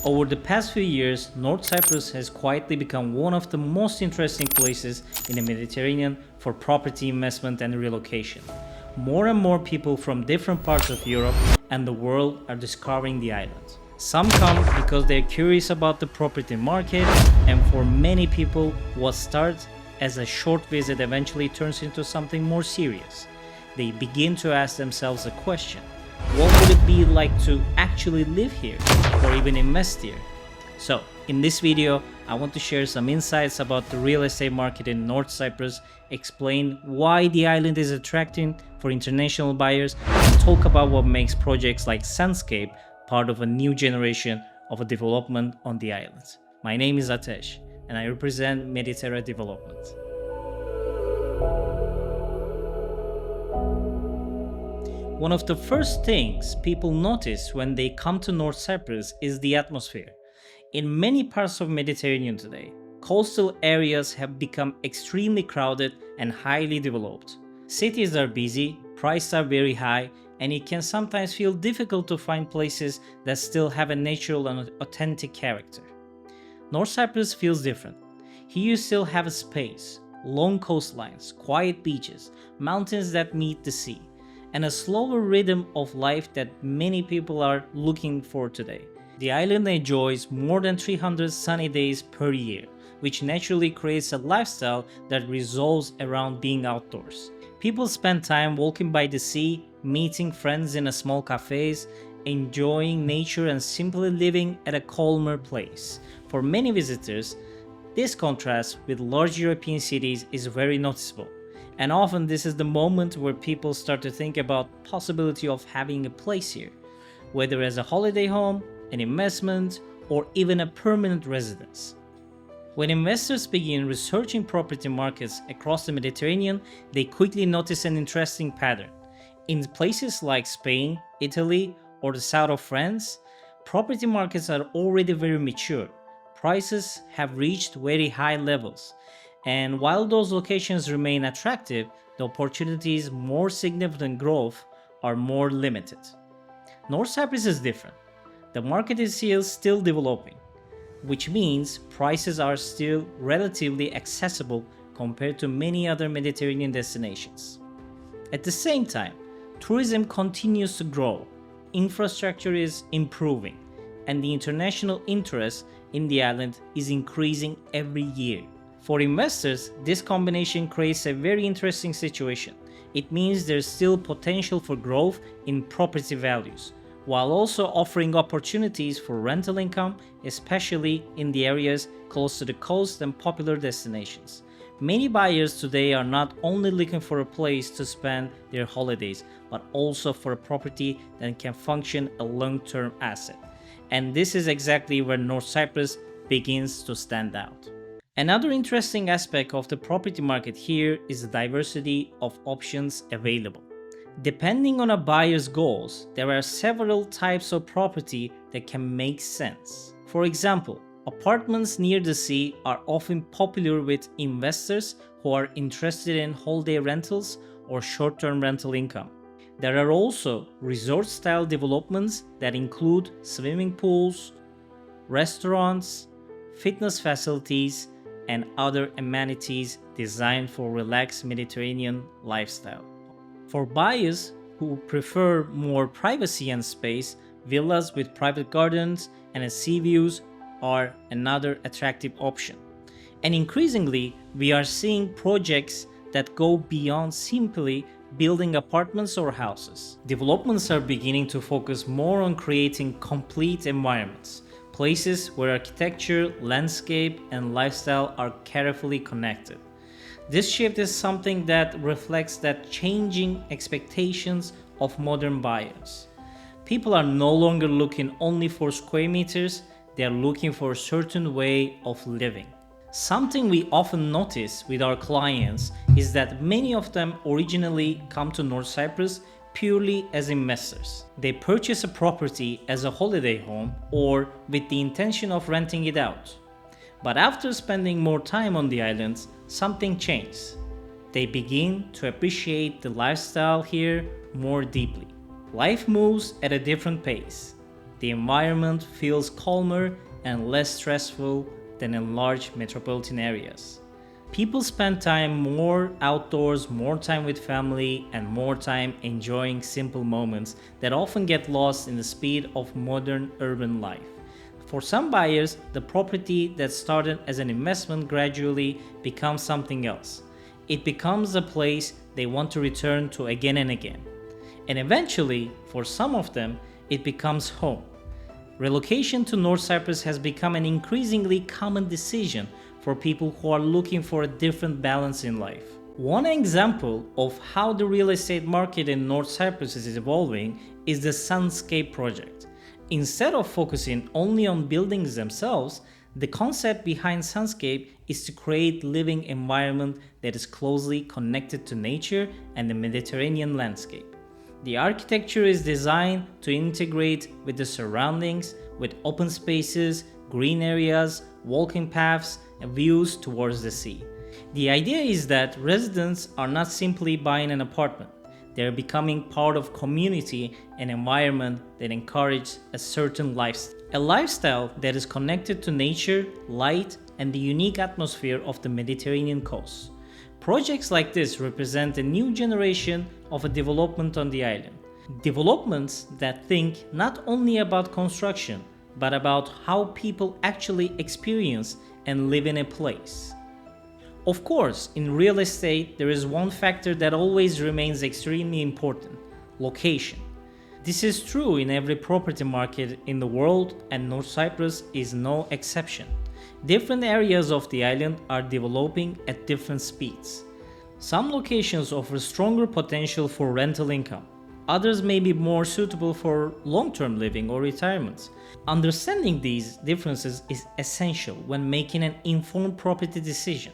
Over the past few years, North Cyprus has quietly become one of the most interesting places in the Mediterranean for property investment and relocation. More and more people from different parts of Europe and the world are discovering the island. Some come because they're curious about the property market, and for many people, what starts as a short visit eventually turns into something more serious. They begin to ask themselves a question: what would it be like to actually live here or even invest here? So, in this video, I want to share some insights about the real estate market in North Cyprus, explain why the island is attracting for international buyers, and talk about what makes projects like Sandscape part of a new generation of a development on the island. My name is Ateş, and I represent Mediterra Development. One of the first things people notice when they come to North Cyprus is the atmosphere. In many parts of Mediterranean today, coastal areas have become extremely crowded and highly developed. Cities are busy, prices are very high, and it can sometimes feel difficult to find places that still have a natural and authentic character. North Cyprus feels different. Here you still have a space, long coastlines, quiet beaches, mountains that meet the sea, and a slower rhythm of life that many people are looking for today. The island enjoys more than 300 sunny days per year, which naturally creates a lifestyle that revolves around being outdoors. People spend time walking by the sea, meeting friends in a small cafes, enjoying nature and simply living at a calmer place. For many visitors, this contrast with large European cities is very noticeable. And often this is the moment where people start to think about the possibility of having a place here, whether as a holiday home, an investment, or even a permanent residence. When investors begin researching property markets across the Mediterranean, they quickly notice an interesting pattern. In places like Spain, Italy, or the south of France, property markets are already very mature. Prices have reached very high levels. And while those locations remain attractive, the opportunities for more significant growth are more limited. North Cyprus is different. The market is still developing, which means prices are still relatively accessible compared to many other Mediterranean destinations. At the same time, tourism continues to grow, infrastructure is improving, and the international interest in the island is increasing every year. For investors, this combination creates a very interesting situation. It means there's still potential for growth in property values, while also offering opportunities for rental income, especially in the areas close to the coast and popular destinations. Many buyers today are not only looking for a place to spend their holidays, but also for a property that can function a long-term asset. And this is exactly where North Cyprus begins to stand out. Another interesting aspect of the property market here is the diversity of options available. Depending on a buyer's goals, there are several types of property that can make sense. For example, apartments near the sea are often popular with investors who are interested in holiday rentals or short-term rental income. There are also resort-style developments that include swimming pools, restaurants, fitness facilities, and other amenities designed for relaxed Mediterranean lifestyle. For buyers who prefer more privacy and space, villas with private gardens and sea views are another attractive option. And increasingly, we are seeing projects that go beyond simply building apartments or houses. Developments are beginning to focus more on creating complete environments, places where architecture, landscape, and lifestyle are carefully connected. This shift is something that reflects that changing expectations of modern buyers. People are no longer looking only for square meters, they are looking for a certain way of living. Something we often notice with our clients is that many of them originally come to North Cyprus purely as investors. They purchase a property as a holiday home or with the intention of renting it out. But after spending more time on the islands, something changes. They begin to appreciate the lifestyle here more deeply. Life moves at a different pace. The environment feels calmer and less stressful than in large metropolitan areas. People spend time more outdoors, more time with family, and more time enjoying simple moments that often get lost in the speed of modern urban life. For some buyers, the property that started as an investment gradually becomes something else. It becomes a place they want to return to again and again. And eventually, for some of them, it becomes home. Relocation to North Cyprus has become an increasingly common decision for people who are looking for a different balance in life. One example of how the real estate market in North Cyprus is evolving is the Sunscape project. Instead of focusing only on buildings themselves, the concept behind Sunscape is to create living environment that is closely connected to nature and the Mediterranean landscape. The architecture is designed to integrate with the surroundings, with open spaces, green areas, walking paths, and views towards the sea. The idea is that residents are not simply buying an apartment. They are becoming part of community and environment that encourages a certain lifestyle. A lifestyle that is connected to nature, light, and the unique atmosphere of the Mediterranean coast. Projects like this represent a new generation of a development on the island. Developments that think not only about construction, but about how people actually experience and live in a place. Of course, in real estate, there is one factor that always remains extremely important: location. This is true in every property market in the world, and North Cyprus is no exception. Different areas of the island are developing at different speeds. Some locations offer stronger potential for rental income. Others may be more suitable for long-term living or retirement. Understanding these differences is essential when making an informed property decision.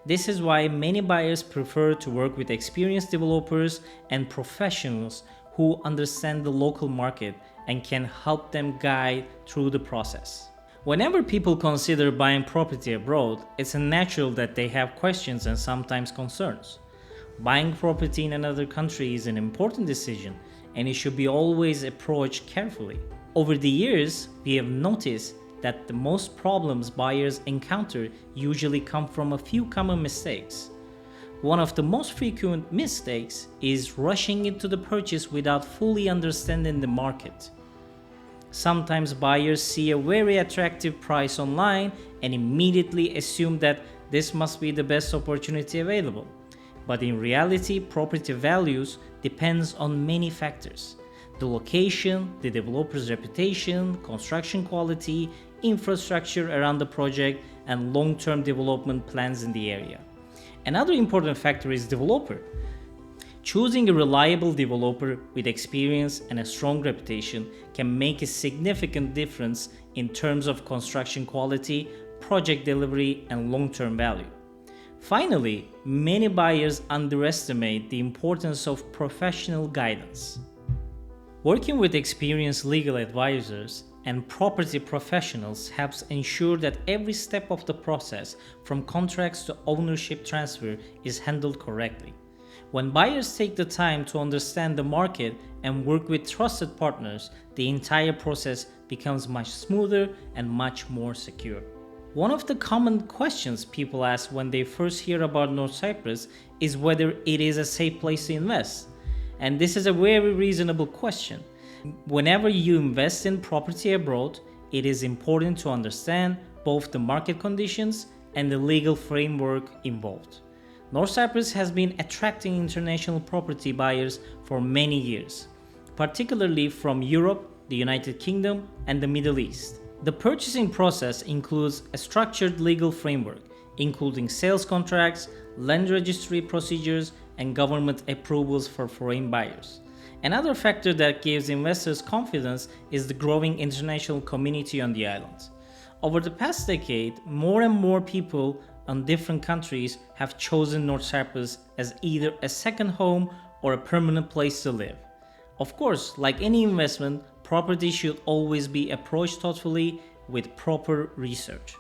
This is why many buyers prefer to work with experienced developers and professionals who understand the local market and can help them guide through the process. Whenever people consider buying property abroad, it's natural that they have questions and sometimes concerns. Buying property in another country is an important decision, and it should be always approached carefully. Over the years, we have noticed that the most problems buyers encounter usually come from a few common mistakes. One of the most frequent mistakes is rushing into the purchase without fully understanding the market. Sometimes buyers see a very attractive price online and immediately assume that this must be the best opportunity available. But in reality, property values depends on many factors: the location, the developer's reputation, construction quality, infrastructure around the project, and long-term development plans in the area. Another important factor is developer. Choosing a reliable developer with experience and a strong reputation can make a significant difference in terms of construction quality, project delivery, and long-term value. Finally, many buyers underestimate the importance of professional guidance. Working with experienced legal advisors and property professionals helps ensure that every step of the process, from contracts to ownership transfer, is handled correctly. When buyers take the time to understand the market and work with trusted partners, the entire process becomes much smoother and much more secure. One of the common questions people ask when they first hear about North Cyprus is whether it is a safe place to invest. And this is a very reasonable question. Whenever you invest in property abroad, it is important to understand both the market conditions and the legal framework involved. North Cyprus has been attracting international property buyers for many years, particularly from Europe, the United Kingdom, and the Middle East. The purchasing process includes a structured legal framework, including sales contracts, land registry procedures, and government approvals for foreign buyers. Another factor that gives investors confidence is the growing international community on the island. Over the past decade, more and more people in different countries have chosen North Cyprus as either a second home or a permanent place to live. Of course, like any investment, property should always be approached thoughtfully with proper research.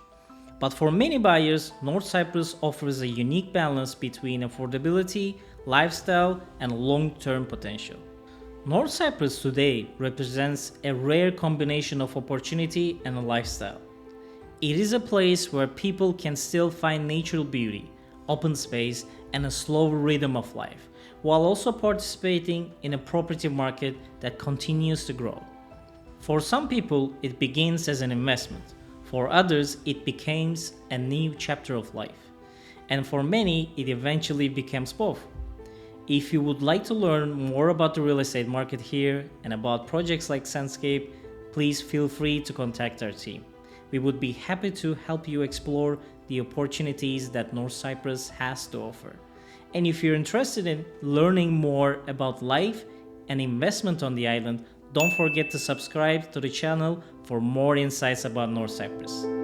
But for many buyers, North Cyprus offers a unique balance between affordability, lifestyle, and long-term potential. North Cyprus today represents a rare combination of opportunity and a lifestyle. It is a place where people can still find natural beauty, open space, and a slower rhythm of life, while also participating in a property market that continues to grow. For some people, it begins as an investment. For others, it becomes a new chapter of life. And for many, it eventually becomes both. If you would like to learn more about the real estate market here and about projects like Sandscape, please feel free to contact our team. We would be happy to help you explore the opportunities that North Cyprus has to offer. And if you're interested in learning more about life and investment on the island, don't forget to subscribe to the channel for more insights about North Cyprus.